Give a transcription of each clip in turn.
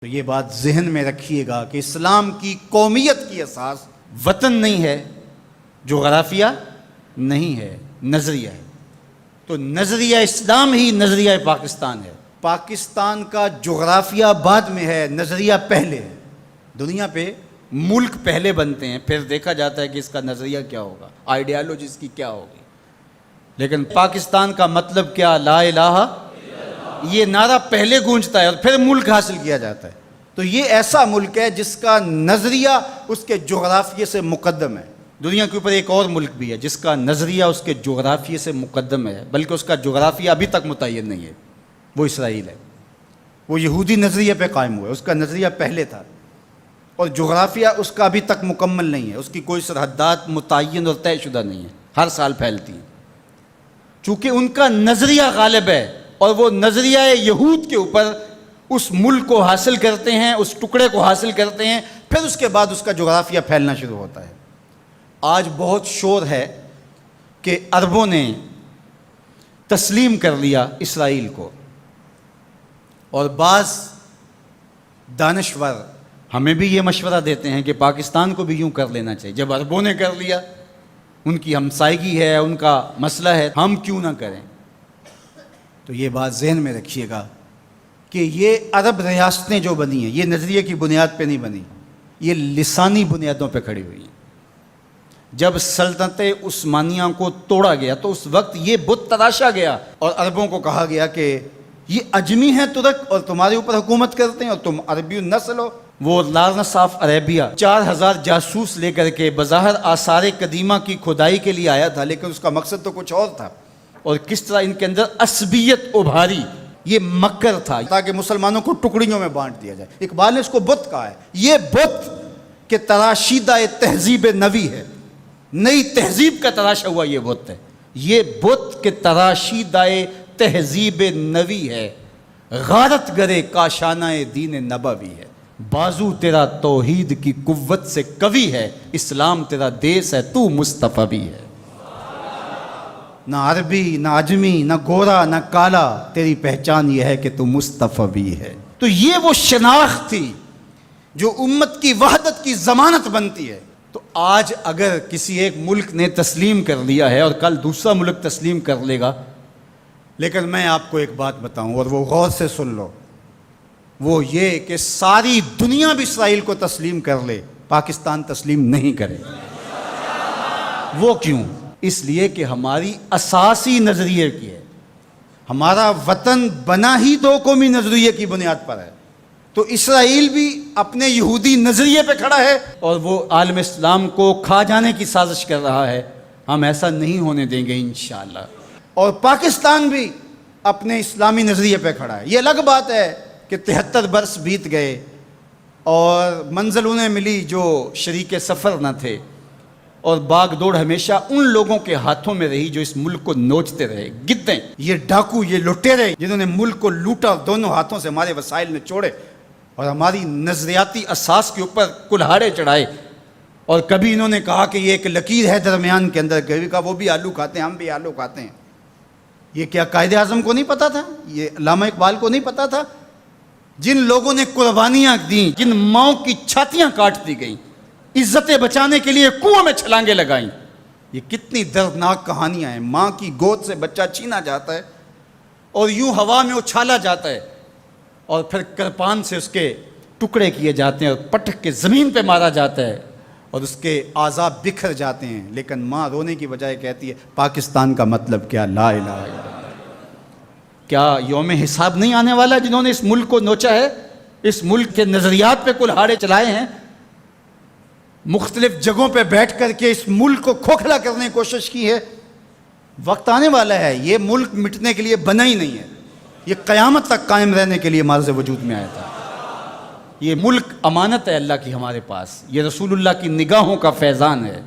تو یہ بات ذہن میں رکھیے گا کہ اسلام کی قومیت کی اساس وطن نہیں ہے، جغرافیہ نہیں ہے، نظریہ ہے۔ تو نظریہ اسلام ہی نظریہ پاکستان ہے۔ پاکستان کا جغرافیہ بعد میں ہے، نظریہ پہلے ہے۔ دنیا پہ ملک پہلے بنتے ہیں، پھر دیکھا جاتا ہے کہ اس کا نظریہ کیا ہوگا، آئیڈیالوجی اس کی کیا ہوگی۔ لیکن پاکستان کا مطلب کیا؟ لا الہ، یہ نعرہ پہلے گونجتا ہے اور پھر ملک حاصل کیا جاتا ہے۔ تو یہ ایسا ملک ہے جس کا نظریہ اس کے جغرافیے سے مقدم ہے۔ دنیا کے اوپر ایک اور ملک بھی ہے جس کا نظریہ اس کے جغرافیے سے مقدم ہے، بلکہ اس کا جغرافیہ ابھی تک متعین نہیں ہے، وہ اسرائیل ہے۔ وہ یہودی نظریے پہ قائم ہوا ہے، اس کا نظریہ پہلے تھا اور جغرافیہ اس کا ابھی تک مکمل نہیں ہے، اس کی کوئی سرحدات متعین اور طے شدہ نہیں ہے، ہر سال پھیلتی ہیں۔ چونکہ ان کا نظریہ غالب ہے اور وہ نظریہ یہود کے اوپر اس ملک کو حاصل کرتے ہیں، اس ٹکڑے کو حاصل کرتے ہیں، پھر اس کے بعد اس کا جغرافیہ پھیلنا شروع ہوتا ہے۔ آج بہت شور ہے کہ عربوں نے تسلیم کر لیا اسرائیل کو، اور بعض دانشور ہمیں بھی یہ مشورہ دیتے ہیں کہ پاکستان کو بھی یوں کر لینا چاہیے۔ جب عربوں نے کر لیا، ان کی ہمسائیگی ہے، ان کا مسئلہ ہے، ہم کیوں نہ کریں؟ تو یہ بات ذہن میں رکھیے گا کہ یہ عرب ریاستیں جو بنی ہیں، یہ نظریے کی بنیاد پہ نہیں بنی، یہ لسانی بنیادوں پہ کھڑی ہوئی ہیں۔ جب سلطنت عثمانیہ کو توڑا گیا تو اس وقت یہ بت تراشا گیا اور عربوں کو کہا گیا کہ یہ اجمی ہیں ترک اور تمہارے اوپر حکومت کرتے ہیں اور تم عربی النسل ہو۔ وہ لارنس آف عربیہ 4000 جاسوس لے کر کے بظاہر آثار قدیمہ کی کھدائی کے لیے آیا تھا، لیکن اس کا مقصد تو کچھ اور تھا، اور کس طرح ان کے اندر عصبیت ابھاری، یہ مکر تھا تاکہ مسلمانوں کو ٹکڑیوں میں بانٹ دیا جائے۔ اقبال نے اس کو بت کہا ہے۔ یہ بت کہ تراشیدہ تہذیب نوی ہے، نئی تہذیب کا تراشا ہوا یہ بت ہے۔ یہ بت کہ تراشیدہ تہذیب نوی ہے، غارت گرے کاشانہ دین نبوی ہے۔ بازو تیرا توحید کی قوت سے قوی ہے، اسلام تیرا دیس ہے، تو مصطفی بھی ہے۔ نہ عربی، نہ اجمی، نہ گورا، نہ کالا، تیری پہچان یہ ہے کہ تو مصطفی بھی ہے۔ تو یہ وہ شناخت تھی جو امت کی وحدت کی ضمانت بنتی ہے۔ تو آج اگر کسی ایک ملک نے تسلیم کر لیا ہے اور کل دوسرا ملک تسلیم کر لے گا، لیکن میں آپ کو ایک بات بتاؤں اور وہ غور سے سن لو، وہ یہ کہ ساری دنیا بھی اسرائیل کو تسلیم کر لے، پاکستان تسلیم نہیں کرے۔ وہ کیوں؟ اس لیے کہ ہماری اساسی نظریے کی ہے، ہمارا وطن بنا ہی دو قومی نظریے کی بنیاد پر ہے۔ تو اسرائیل بھی اپنے یہودی نظریے پہ کھڑا ہے اور وہ عالم اسلام کو کھا جانے کی سازش کر رہا ہے، ہم ایسا نہیں ہونے دیں گے انشاءاللہ۔ اور پاکستان بھی اپنے اسلامی نظریے پہ کھڑا ہے۔ یہ الگ بات ہے کہ 73 برس بیت گئے اور منزل انہیں ملی جو شریک سفر نہ تھے، اور باغ دوڑ ہمیشہ ان لوگوں کے ہاتھوں میں رہی جو اس ملک کو نوچتے رہے۔ گدیں، یہ ڈاکو، یہ لٹیرے جنہوں نے ملک کو لوٹا، دونوں ہاتھوں سے ہمارے وسائل نے چھوڑے اور ہماری نظریاتی اساس کے اوپر کلہاڑے چڑھائے، اور کبھی انہوں نے کہا کہ یہ ایک لکیر ہے درمیان کے اندر، کبھی کہا وہ بھی آلو کھاتے ہیں، ہم بھی آلو کھاتے ہیں۔ یہ کیا قائد اعظم کو نہیں پتا تھا؟ یہ علامہ اقبال کو نہیں پتا تھا؟ جن لوگوں نے قربانیاں دیں، جن ماؤں کی چھاتیاں کاٹ دی گئیں، عزتیں بچانے کے لیے کنویں میں چھلانگیں لگائیں، یہ کتنی دردناک کہانیاں ہیں۔ ماں کی گود سے بچہ چھینا جاتا ہے اور یوں ہوا میں اچھالا جاتا ہے، اور پھر کرپان سے اس کے ٹکڑے کیے جاتے ہیں اور پٹک کے زمین پہ مارا جاتا ہے اور اس کے اعضاء بکھر جاتے ہیں، لیکن ماں رونے کی بجائے کہتی ہے پاکستان کا مطلب کیا؟ لا الہ الا اللہ۔ کیا یوم حساب نہیں آنے والا؟ جنہوں نے اس ملک کو نوچا ہے، اس ملک کے نظریات پہ کلہاڑے چلائے ہیں، مختلف جگہوں پہ بیٹھ کر کے اس ملک کو کھوکھلا کرنے کی کوشش کی ہے، وقت آنے والا ہے۔ یہ ملک مٹنے کے لیے بنا ہی نہیں ہے، یہ قیامت تک قائم رہنے کے لیے معرض وجود میں آیا تھا۔ یہ ملک امانت ہے اللہ کی ہمارے پاس، یہ رسول اللہ کی نگاہوں کا فیضان ہے۔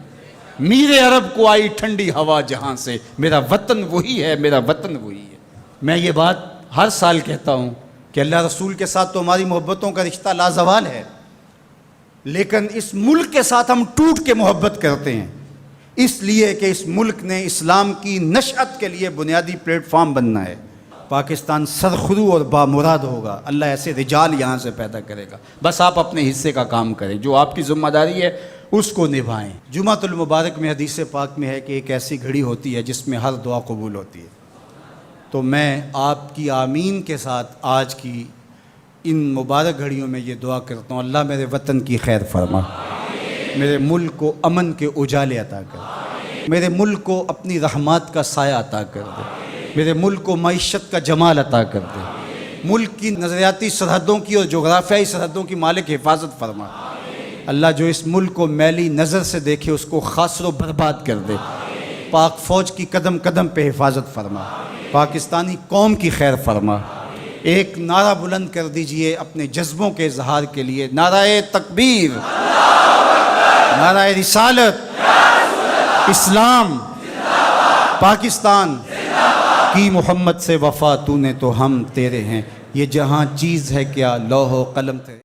میر عرب کو آئی ٹھنڈی ہوا جہاں سے، میرا وطن وہی ہے، میرا وطن وہی ہے۔ میں یہ بات ہر سال کہتا ہوں کہ اللہ رسول کے ساتھ تو ہماری محبتوں کا رشتہ لازوال ہے، لیکن اس ملک کے ساتھ ہم ٹوٹ کے محبت کرتے ہیں، اس لیے کہ اس ملک نے اسلام کی نشأت کے لیے بنیادی پلیٹ فارم بننا ہے۔ پاکستان سرخرو اور بامراد ہوگا، اللہ ایسے رجال یہاں سے پیدا کرے گا۔ بس آپ اپنے حصے کا کام کریں، جو آپ کی ذمہ داری ہے اس کو نبھائیں۔ جمعۃ المبارک میں حدیث پاک میں ہے کہ ایک ایسی گھڑی ہوتی ہے جس میں ہر دعا قبول ہوتی ہے۔ تو میں آپ کی آمین کے ساتھ آج کی ان مبارک گھڑیوں میں یہ دعا کرتا ہوں، اللہ میرے وطن کی خیر فرما، میرے ملک کو امن کے اجالے عطا کر دے، میرے ملک کو اپنی رحمات کا سایہ عطا کر دے، میرے ملک کو معیشت کا جمال عطا کر دے، ملک کی نظریاتی سرحدوں کی اور جغرافیائی سرحدوں کی مالک حفاظت فرما۔ اللہ جو اس ملک کو میلی نظر سے دیکھے اس کو خاصر و برباد کر دے۔ پاک فوج کی قدم قدم پہ حفاظت فرما، پاکستانی قوم کی خیر فرما۔ ایک نعرہ بلند کر دیجئے اپنے جذبوں کے اظہار کے لیے، نعرہ تکبیر، نعرہ رسالت، اسلام، پاکستان کی محمد سے وفا، تو نے تو ہم تیرے ہیں، یہ جہاں چیز ہے کیا لوح و قلم تھے۔